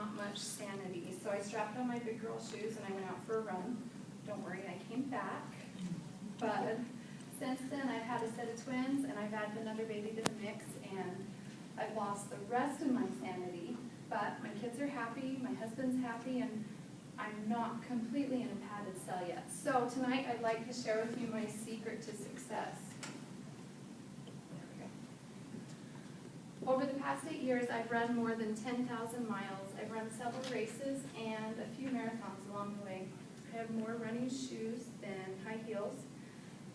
not much sanity. So I strapped on my big girl shoes and I went out for a run. Don't worry, I came back. But since then, I've had a set of twins and I've added another baby to the mix, and I've lost the rest of my sanity. But my kids are happy, my husband's happy, and I'm not completely in a padded cell yet. So tonight, I'd like to share with you my secret to success. Over the past 8 years, I've run more than 10,000 miles. I've run several races and a few marathons along the way. I have more running shoes than high heels.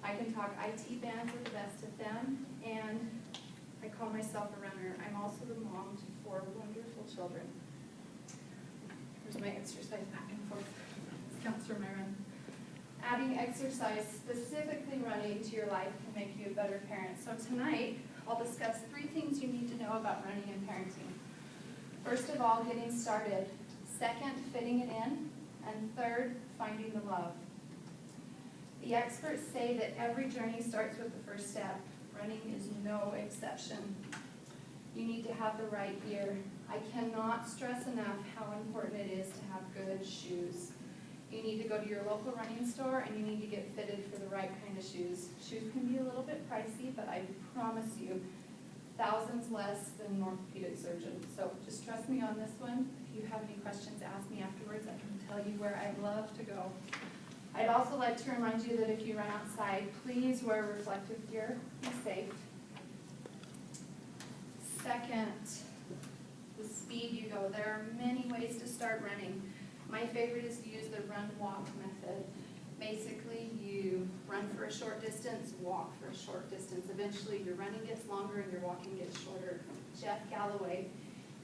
I can talk IT bands with the best of them, and I call myself a runner. I'm also the mom to 4 wonderful children. Here's my exercise back and forth. This counts for my run. Adding exercise, specifically running, to your life can make you a better parent. So tonight, I'll discuss 3 things you need to know about running and parenting. First of all, getting started. Second, fitting it in. And third, finding the love. The experts say that every journey starts with the first step. Running is no exception. You need to have the right gear. I cannot stress enough how important it is to have good shoes. You need to go to your local running store and you need to get fitted for the right kind of shoes. Shoes can be a little bit pricey, but I promise you, thousands less than an orthopedic surgeon. So just trust me on this one. If you have any questions, ask me afterwards. I can tell you where I'd love to go. I'd also like to remind you that if you run outside, please wear reflective gear. Be safe. Second, the speed you go. There are many ways to start running. My favorite is to use the run-walk method. Basically, you run for a short distance, walk for a short distance. Eventually, your running gets longer and your walking gets shorter. Jeff Galloway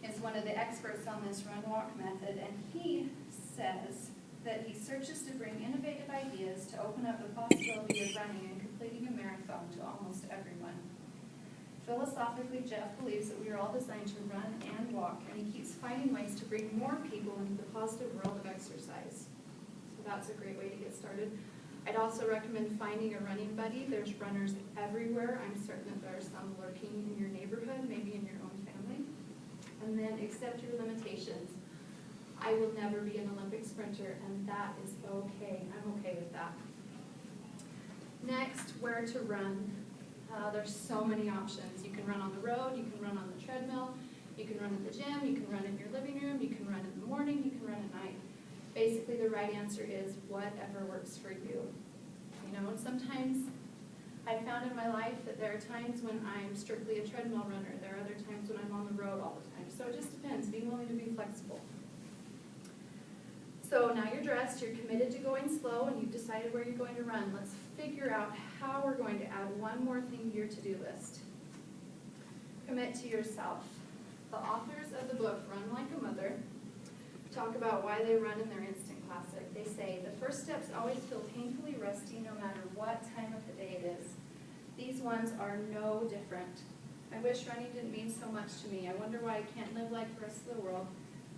is one of the experts on this run-walk method, and he says that he searches to bring innovative ideas to open up the possibility of running and completing a marathon to almost everyone. Philosophically, Jeff believes that we are all designed to run and walk, and he keeps finding ways to bring more people into the positive world of exercise. So that's a great way to get started. I'd also recommend finding a running buddy. There's runners everywhere. I'm certain that there are some lurking in your neighborhood, maybe in your own family. And then accept your limitations. I will never be an Olympic sprinter, and that is okay. I'm okay with that. Next, where to run. There's so many options. You can run on the road, you can run on the treadmill, you can run at the gym, you can run in your living room, you can run in the morning, you can run at night. Basically, the right answer is whatever works for you. You know, and sometimes I found in my life that there are times when I'm strictly a treadmill runner. There are other times when I'm on the road all the time. So it just depends, being willing to be flexible. So now you're dressed, you're committed to going slow, and you've decided where you're going to run. Let's figure out how we're going to add one more thing to your to-do list. Commit to yourself. The authors of the book, Run Like a Mother, talk about why they run in their instant classic. They say, the first steps always feel painfully rusty no matter what time of the day it is. These ones are no different. I wish running didn't mean so much to me. I wonder why I can't live like the rest of the world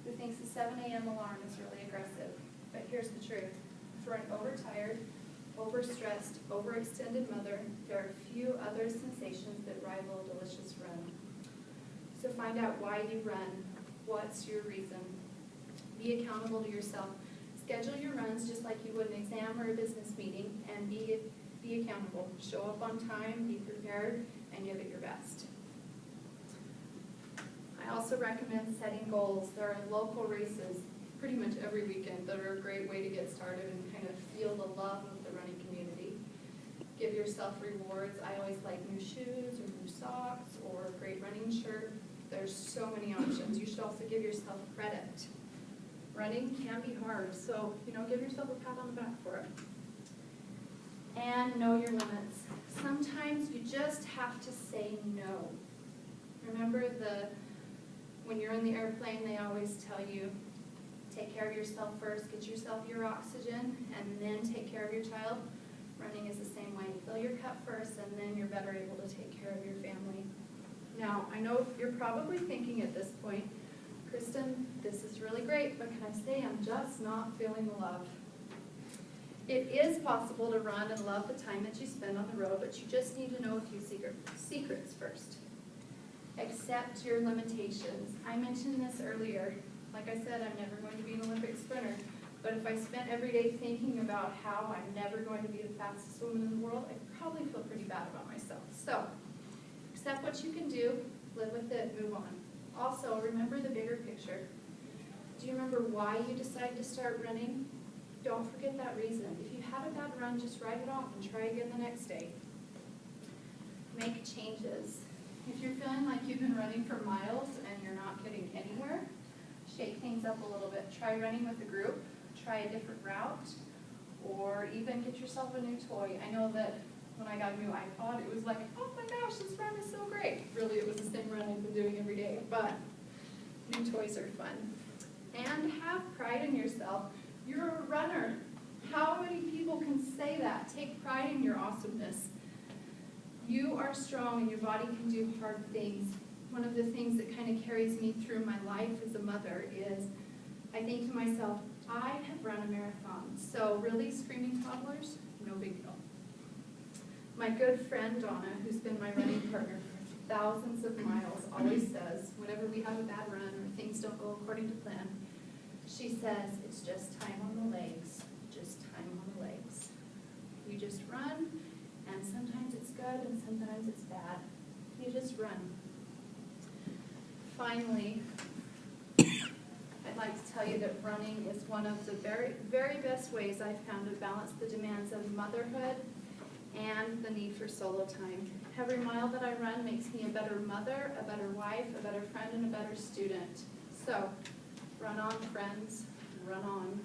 who thinks the 7 a.m. alarm is really aggressive. But here's the truth. For an overtired, overstressed, overextended mother, there are few other sensations that rival a delicious run. So find out why you run. What's your reason? Be accountable to yourself. Schedule your runs just like you would an exam or a business meeting, and be accountable. Show up on time, be prepared, and give it your best. I also recommend setting goals. There are local races pretty much every weekend that are a great way to get started and kind of feel the love of the running community. Give yourself rewards. I always like new shoes or new socks or a great running shirt. There's so many options. You should also give yourself credit. Running can be hard, so give yourself a pat on the back for it. And know your limits. Sometimes you just have to say no. Remember when you're in the airplane, they always tell you, take care of yourself first, get yourself your oxygen, and then take care of your child. Running is the same way. Fill your cup first, and then you're better able to take care of your family. Now, I know you're probably thinking at this point, Kristen, this is really great, but can I say I'm just not feeling the love? It is possible to run and love the time that you spend on the road, but you just need to know a few secrets first. Accept your limitations. I mentioned this earlier. Like I said, I'm never going to be an Olympic sprinter, but if I spent every day thinking about how I'm never going to be the fastest woman in the world, I'd probably feel pretty bad about myself. So, accept what you can do, live with it, move on. Also, remember the bigger picture. Do you remember why you decided to start running? Don't forget that reason. If you had a bad run, just write it off and try again the next day. Make changes. If you're feeling like you've been running for miles and you're not getting anywhere, shake things up a little bit. Try running with a group, try a different route, or even get yourself a new toy. I know that when I got a new iPod, it was like, oh my gosh, this run is so great. Really, it was the same run I've been doing every day, but new toys are fun. And have pride in yourself. You're a runner. How many people can say that? Take pride in your awesomeness. You are strong and your body can do hard things. One of the things that kind of carries me through my life as a mother is I think to myself, I have run a marathon. So really, screaming toddlers, no big deal. My good friend Donna, who's been my running partner for thousands of miles, always says, whenever we have a bad run or things don't go according to plan, she says, it's just time on the legs, just time on the legs. You just run, and sometimes it's good and sometimes it's bad. You just run. Finally, I'd like to tell you that running is one of the very, very best ways I've found to balance the demands of motherhood and the need for solo time. Every mile that I run makes me a better mother, a better wife, a better friend, and a better student. So, run on, friends, run on.